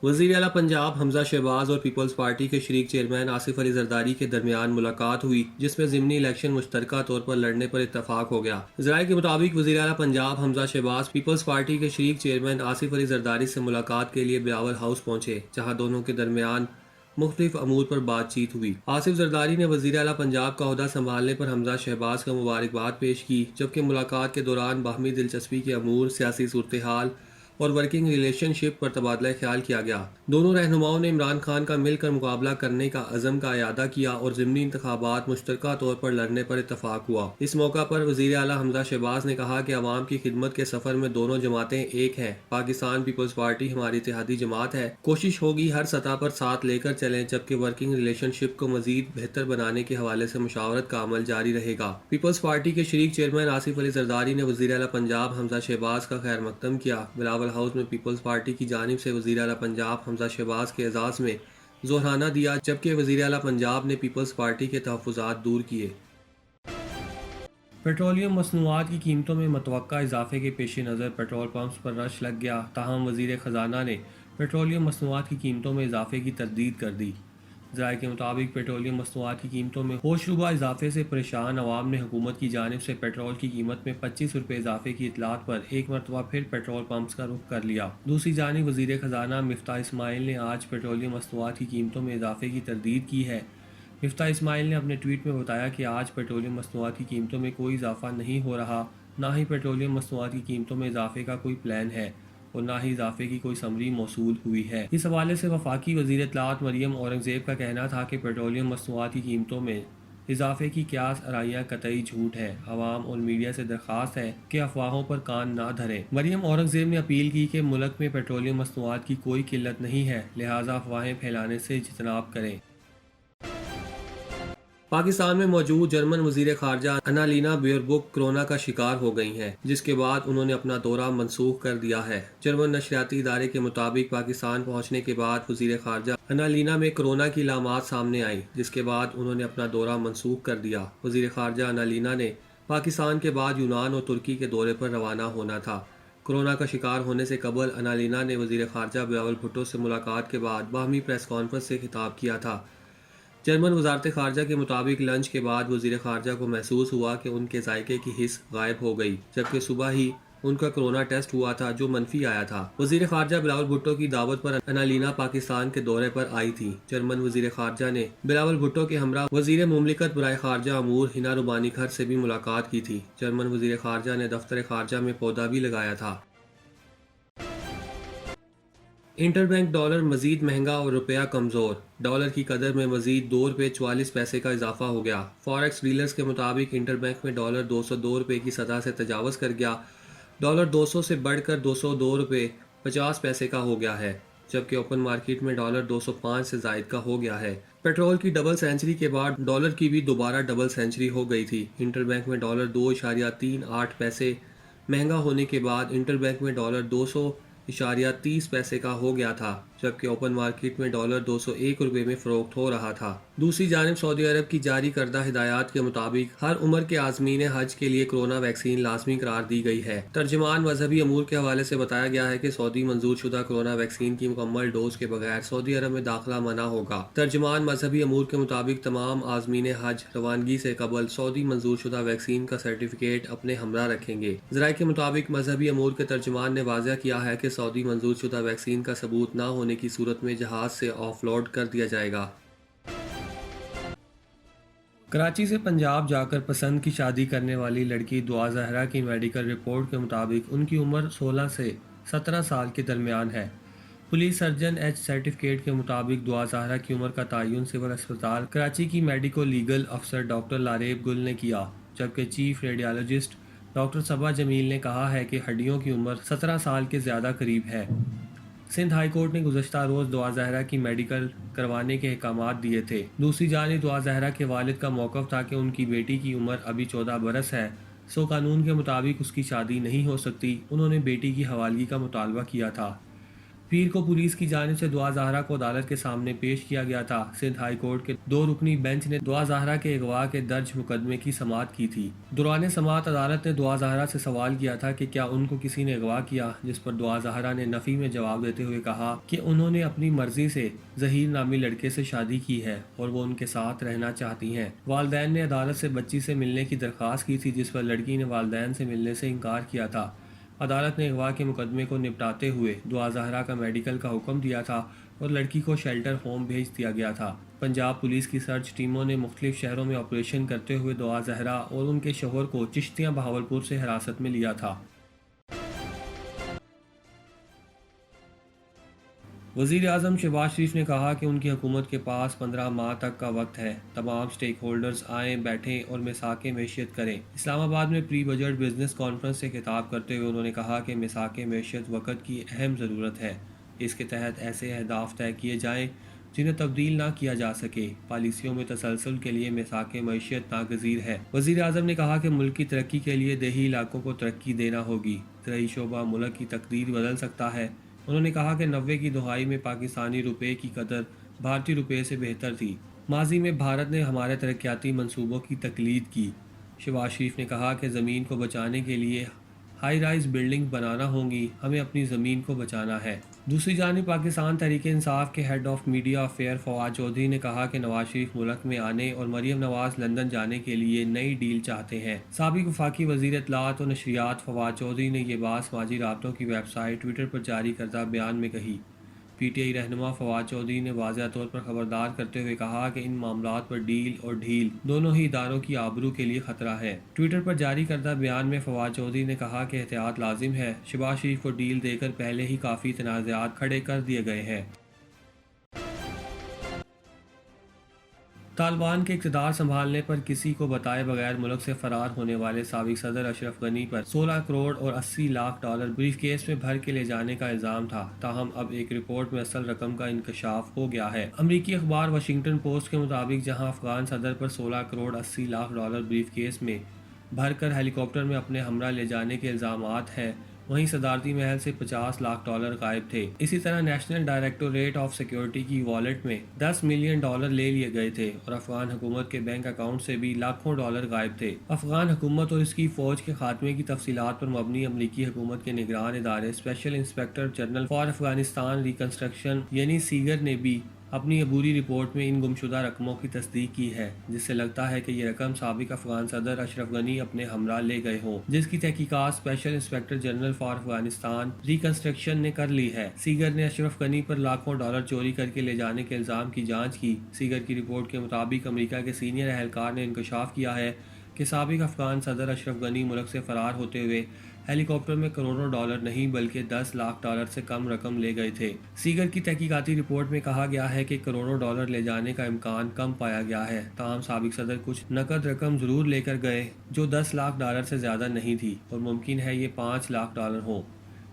وزیر اعلیٰ پنجاب حمزہ شہباز اور پیپلز پارٹی کے شریک چیئرمین آصف علی زرداری کے درمیان ملاقات ہوئی، جس میں ضمنی الیکشن مشترکہ طور پر لڑنے پر اتفاق ہو گیا۔ ذرائع کے مطابق وزیر اعلیٰ پنجاب حمزہ شہباز پیپلز پارٹی کے شریک چیئرمین آصف علی زرداری سے ملاقات کے لیے بلاول ہاؤس پہنچے، جہاں دونوں کے درمیان مختلف امور پر بات چیت ہوئی۔ آصف زرداری نے وزیر اعلیٰ پنجاب کا عہدہ سنبھالنے پر حمزہ شہباز کا مبارکباد پیش کی، جبکہ ملاقات کے دوران باہمی دلچسپی کے امور، سیاسی صورتحال اور ورکنگ ریلیشن شپ پر تبادلہ خیال کیا گیا۔ دونوں رہنماؤں نے عمران خان کا مل کر مقابلہ کرنے کا عزم کا اعادہ کیا اور ضمنی انتخابات مشترکہ طور پر لڑنے پر اتفاق ہوا۔ اس موقع پر وزیر اعلیٰ حمزہ شہباز نے کہا کہ عوام کی خدمت کے سفر میں دونوں جماعتیں ایک ہیں۔ پاکستان پیپلز پارٹی ہماری اتحادی جماعت ہے۔ کوشش ہوگی ہر سطح پر ساتھ لے کر چلیں، جبکہ ورکنگ ریلیشن شپ کو مزید بہتر بنانے کے حوالے سے مشاورت کا عمل جاری رہے گا۔ پیپلز پارٹی کے شریک چیئرمین آصف علی زرداری نے وزیر اعلیٰ پنجاب حمزہ شہباز کا خیر مقدم کیا۔ بلاول ہاؤس میں پیپلز پارٹی کی جانب سے وزیر اعلیٰ پنجاب حمزہ شہباز کے اعزاز میں ظہرانہ دیا، جبکہ وزیر اعلیٰ پنجاب نے پیپلز پارٹی کے تحفظات دور کیے۔ پیٹرولیم مصنوعات کی قیمتوں میں متوقع اضافے کے پیش نظر پیٹرول پمپس پر رش لگ گیا، تاہم وزیر خزانہ نے پیٹرولیم مصنوعات کی قیمتوں میں اضافے کی تردید کر دی۔ ذرائع کے مطابق پیٹرولیم مصنوعات کی قیمتوں میں ہوشربہ اضافے سے پریشان عوام نے حکومت کی جانب سے پیٹرول کی قیمت میں 25 روپے اضافے کی اطلاعات پر ایک مرتبہ پھر پیٹرول پمپس کا رخ کر لیا۔ دوسری جانب وزیر خزانہ مفتاح اسماعیل نے آج پیٹرولیم مصنوعات کی قیمتوں میں اضافے کی تردید کی ہے۔ مفتاح اسماعیل نے اپنے ٹویٹ میں بتایا کہ آج پیٹرولیم مصنوعات کی قیمتوں میں کوئی اضافہ نہیں ہو رہا، نہ ہی پیٹرولیم مصنوعات کی قیمتوں میں اضافے کا کوئی پلان ہے اور نہ ہی اضافے کی کوئی سمری موصول ہوئی ہے۔ اس حوالے سے وفاقی وزیر اطلاعات مریم اورنگزیب کا کہنا تھا کہ پیٹرولیم مصنوعات کی قیمتوں میں اضافے کی قیاس آرائیاں قطعی جھوٹ ہے۔ عوام اور میڈیا سے درخواست ہے کہ افواہوں پر کان نہ دھریں۔ مریم اورنگزیب نے اپیل کی کہ ملک میں پیٹرولیم مصنوعات کی کوئی قلت نہیں ہے، لہٰذا افواہیں پھیلانے سے اجتناب کریں۔ پاکستان میں موجود جرمن وزیر خارجہ انالینا بیئربوک کورونا کا شکار ہو گئی ہیں، جس کے بعد انہوں نے اپنا دورہ منسوخ کر دیا ہے۔ جرمن نشریاتی ادارے کے مطابق پاکستان پہنچنے کے بعد وزیر خارجہ انالینا میں کورونا کی علامات سامنے آئیں، جس کے بعد انہوں نے اپنا دورہ منسوخ کر دیا۔ وزیر خارجہ انالینا نے پاکستان کے بعد یونان اور ترکی کے دورے پر روانہ ہونا تھا۔ کورونا کا شکار ہونے سے قبل انالینا نے وزیر خارجہ بلاول بھٹو سے ملاقات کے بعد باہمی پریس کانفرنس سے خطاب کیا تھا۔ جرمن وزارت خارجہ کے مطابق لنچ کے بعد وزیر خارجہ کو محسوس ہوا کہ ان کے ذائقے کی حس غائب ہو گئی، جبکہ صبح ہی ان کا کورونا ٹیسٹ ہوا تھا جو منفی آیا تھا۔ وزیر خارجہ بلاول بھٹو کی دعوت پر انالینا پاکستان کے دورے پر آئی تھی۔ جرمن وزیر خارجہ نے بلاول بھٹو کے ہمراہ وزیر مملکت برائے خارجہ امور ہنا روبانی کھر سے بھی ملاقات کی تھی۔ جرمن وزیر خارجہ نے دفتر خارجہ میں پودا بھی لگایا تھا۔ انٹر بینک ڈالر مزید مہنگا اور روپیہ کمزور، ڈالر کی قدر میں مزید 2 روپے 44 پیسے کا اضافہ ہو گیا۔ فاریکس ڈیلرز کے مطابق انٹر بینک میں ڈالر 202 روپے کی سطح سے تجاوز کر گیا، ڈالر 200 سے بڑھ کر 202 روپے 50 پیسے کا ہو گیا ہے، جبکہ اوپن مارکیٹ میں ڈالر 205 سے زائد کا ہو گیا ہے۔ پیٹرول کی ڈبل سینچری کے بعد ڈالر کی بھی دوبارہ ڈبل سینچری ہو گئی تھی۔ انٹر بینک میں ڈالر 2.38 پیسے مہنگا ہونے کے بعد انٹر بینک میں ڈالر 200.30 پیسے کا ہو گیا تھا، جبکہ اوپن مارکیٹ میں ڈالر 201 روپے میں فروخت ہو رہا تھا۔ دوسری جانب سعودی عرب کی جاری کردہ ہدایات کے مطابق ہر عمر کے عازمین حج کے لیے کورونا ویکسین لازمی قرار دی گئی ہے۔ ترجمان مذہبی امور کے حوالے سے بتایا گیا ہے کہ سعودی منظور شدہ کورونا ویکسین کی مکمل ڈوز کے بغیر سعودی عرب میں داخلہ منع ہوگا۔ ترجمان مذہبی امور کے مطابق تمام عازمین حج روانگی سے قبل سعودی منظور شدہ ویکسین کا سرٹیفکیٹ اپنے ہمراہ رکھیں گے۔ ذرائع کے مطابق مذہبی امور کے ترجمان نے واضح کیا ہے کہ سعودی منظور شدہ ویکسین کا ثبوت نہ ہونے کی صورت میں جہاز سے آف لوڈ کر دیا جائے گا۔ کراچی سے پنجاب جا کر پسند کی شادی کرنے والی لڑکی دعا زہرا کی میڈیکل رپورٹ کے مطابق ان کی عمر 16 سے 17 سال کے درمیان ہے۔ پولیس سرجن ایچ سرٹیفکیٹ کے مطابق دعا زہرا کی عمر کا تعین سول اسپتال کراچی کی میڈیکو لیگل افسر ڈاکٹر لاریب گل نے کیا، جبکہ چیف ریڈیالوجسٹ ڈاکٹر صبا جمیل نے کہا ہے کہ ہڈیوں کی عمر 17 سال کے زیادہ قریب ہے۔ سندھ ہائی کورٹ نے گزشتہ روز دعا زہرا کی میڈیکل کروانے کے احکامات دیے تھے۔ دوسری جانب دعا زہرا کے والد کا موقف تھا کہ ان کی بیٹی کی عمر ابھی 14 برس ہے، سو قانون کے مطابق اس کی شادی نہیں ہو سکتی۔ انہوں نے بیٹی کی حوالگی کا مطالبہ کیا تھا۔ پیر کو پولیس کی جانب سے دعا زہرا کو عدالت کے سامنے پیش کیا گیا تھا۔ سندھ ہائی کورٹ کے 2 رکنی بینچ نے دعا زہرا کے اغوا کے درج مقدمے کی سماعت کی تھی۔ دوران سماعت عدالت نے دعا زہرا سے سوال کیا تھا کہ کیا ان کو کسی نے اغوا کیا، جس پر دعا زہرا نے نفی میں جواب دیتے ہوئے کہا کہ انہوں نے اپنی مرضی سے ظہیر نامی لڑکے سے شادی کی ہے اور وہ ان کے ساتھ رہنا چاہتی ہیں۔ والدین نے عدالت سے بچی سے ملنے کی درخواست کی تھی، جس پر لڑکی نے والدین سے ملنے سے انکار کیا تھا۔ عدالت نے اغوا کے مقدمے کو نپٹاتے ہوئے دعا زہرا کا میڈیکل کا حکم دیا تھا اور لڑکی کو شیلٹر ہوم بھیج دیا گیا تھا۔ پنجاب پولیس کی سرچ ٹیموں نے مختلف شہروں میں آپریشن کرتے ہوئے دعا زہرا اور ان کے شوہر کو چشتیاں بہاولپور سے حراست میں لیا تھا۔ وزیر اعظم شہباز شریف نے کہا کہ ان کی حکومت کے پاس 15 ماہ تک کا وقت ہے، تمام سٹیک ہولڈرز آئیں، بیٹھیں اور میثاق معیشت کریں۔ اسلام آباد میں پری بجٹ بزنس کانفرنس سے خطاب کرتے ہوئے انہوں نے کہا کہ میثاق معیشت وقت کی اہم ضرورت ہے۔ اس کے تحت ایسے اہداف طے کیے جائیں جنہیں تبدیل نہ کیا جا سکے۔ پالیسیوں میں تسلسل کے لیے میثاق معیشت ناگزیر ہے۔ وزیر اعظم نے کہا کہ ملک کی ترقی کے لیے دیہی علاقوں کو ترقی دینا ہوگی۔ زرعی شعبہ ملک کی تقدیر بدل سکتا ہے۔ انہوں نے کہا کہ 90 کی دہائی میں پاکستانی روپے کی قدر بھارتی روپے سے بہتر تھی۔ ماضی میں بھارت نے ہمارے ترقیاتی منصوبوں کی تقلید کی۔ شہباز شریف نے کہا کہ زمین کو بچانے کے لیے ہائی رائز بلڈنگ بنانا ہوں گی، ہمیں اپنی زمین کو بچانا ہے۔ دوسری جانب پاکستان تحریک انصاف کے head of media affair Fawad Chaudhry نے کہا کہ نواز شریف ملک میں آنے اور مریم نواز لندن جانے کے لیے نئی ڈیل چاہتے ہیں۔ سابق وفاقی وزیر اطلاعات و نشریات فواد چودھری نے یہ بات سماجی رابطوں کی ویب سائٹ ٹویٹر پر جاری کردہ بیان میں کہی۔ پی ٹی آئی رہنما فواد چودھری نے واضح طور پر خبردار کرتے ہوئے کہا کہ ان معاملات پر ڈیل اور ڈھیل دونوں ہی اداروں کی آبرو کے لیے خطرہ ہے۔ ٹویٹر پر جاری کردہ بیان میں فواد چودھری نے کہا کہ احتیاط لازم ہے۔ شہباز شریف کو ڈیل دے کر پہلے ہی کافی تنازعات کھڑے کر دیے گئے ہیں۔ طالبان کے اقتدار سنبھالنے پر کسی کو بتائے بغیر ملک سے فرار ہونے والے سابق صدر اشرف غنی پر 16 کروڑ اور 80 لاکھ ڈالر بریف کیس میں بھر کے لے جانے کا الزام تھا، تاہم اب ایک رپورٹ میں اصل رقم کا انکشاف ہو گیا ہے۔ امریکی اخبار واشنگٹن پوسٹ کے مطابق جہاں افغان صدر پر 16 crore 80 lakh dollar brief case میں بھر کر ہیلی کاپٹر میں اپنے ہمراہ لے جانے کے الزامات ہیں، وہیں صدارتی محل سے 50 لاکھ ڈالر غائب تھے۔ اسی طرح نیشنل ڈائریکٹوریٹ آف سیکیورٹی کی والیٹ میں 10 ملین ڈالر لے لیے گئے تھے اور افغان حکومت کے بینک اکاؤنٹ سے بھی لاکھوں ڈالر غائب تھے۔ افغان حکومت اور اس کی فوج کے خاتمے کی تفصیلات پر مبنی امریکی حکومت کے نگران ادارے special inspector general for Afghanistan reconstruction یعنی سیگر نے بھی اپنی عبوری رپورٹ میں ان گمشدہ رقموں کی تصدیق کی ہے، جس سے لگتا ہے کہ یہ رقم سابق افغان صدر اشرف غنی اپنے ہمراہ لے گئے ہوں، جس کی تحقیقات special inspector general for Afghanistan reconstruction نے کر لی ہے۔ سیگر نے اشرف غنی پر لاکھوں ڈالر چوری کر کے لے جانے کے الزام کی جانچ کی۔ سیگر کی رپورٹ کے مطابق امریکہ کے سینئر اہلکار نے انکشاف کیا ہے کہ سابق افغان صدر اشرف غنی ملک سے فرار ہوتے ہوئے ہیلی کاپٹر میں کروڑوں ڈالر نہیں بلکہ 10 لاکھ ڈالر سے کم رقم لے گئے تھے۔ سیگر کی تحقیقاتی رپورٹ میں کہا گیا ہے کہ کروڑوں ڈالر لے جانے کا امکان کم پایا گیا ہے، تاہم سابق صدر کچھ نقد رقم ضرور لے کر گئے جو 10 لاکھ ڈالر سے زیادہ نہیں تھی اور ممکن ہے یہ 5 لاکھ ڈالر ہوں۔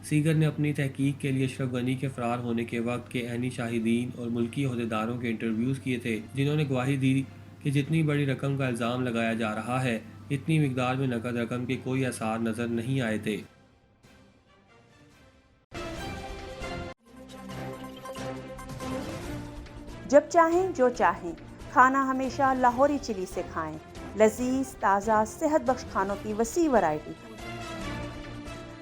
سیگر نے اپنی تحقیق کے لیے اشرف غنی کے فرار ہونے کے وقت کے عینی شاہدین اور ملکی عہدیداروں کے انٹرویوز کیے تھے، جنہوں نے گواہی دی کہ جتنی بڑی رقم کا الزام لگایا جا رہا ہے، اتنی مقدار میں نقد رقم کے کوئی آثار نظر نہیں آئے تھے۔ جب چاہیں جو چاہیں، کھانا ہمیشہ لاہوری چلی سے کھائیں۔ لذیذ، تازہ، صحت بخش کھانوں کی وسیع variety.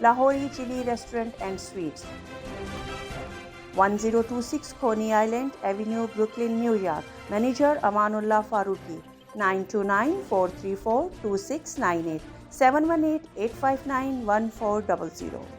Lahori chilli restaurant and sweets, 1026 Coney island avenue, Brooklyn, New York. Manager Amanullah Farooqui, 9294342698، 718-859-1400۔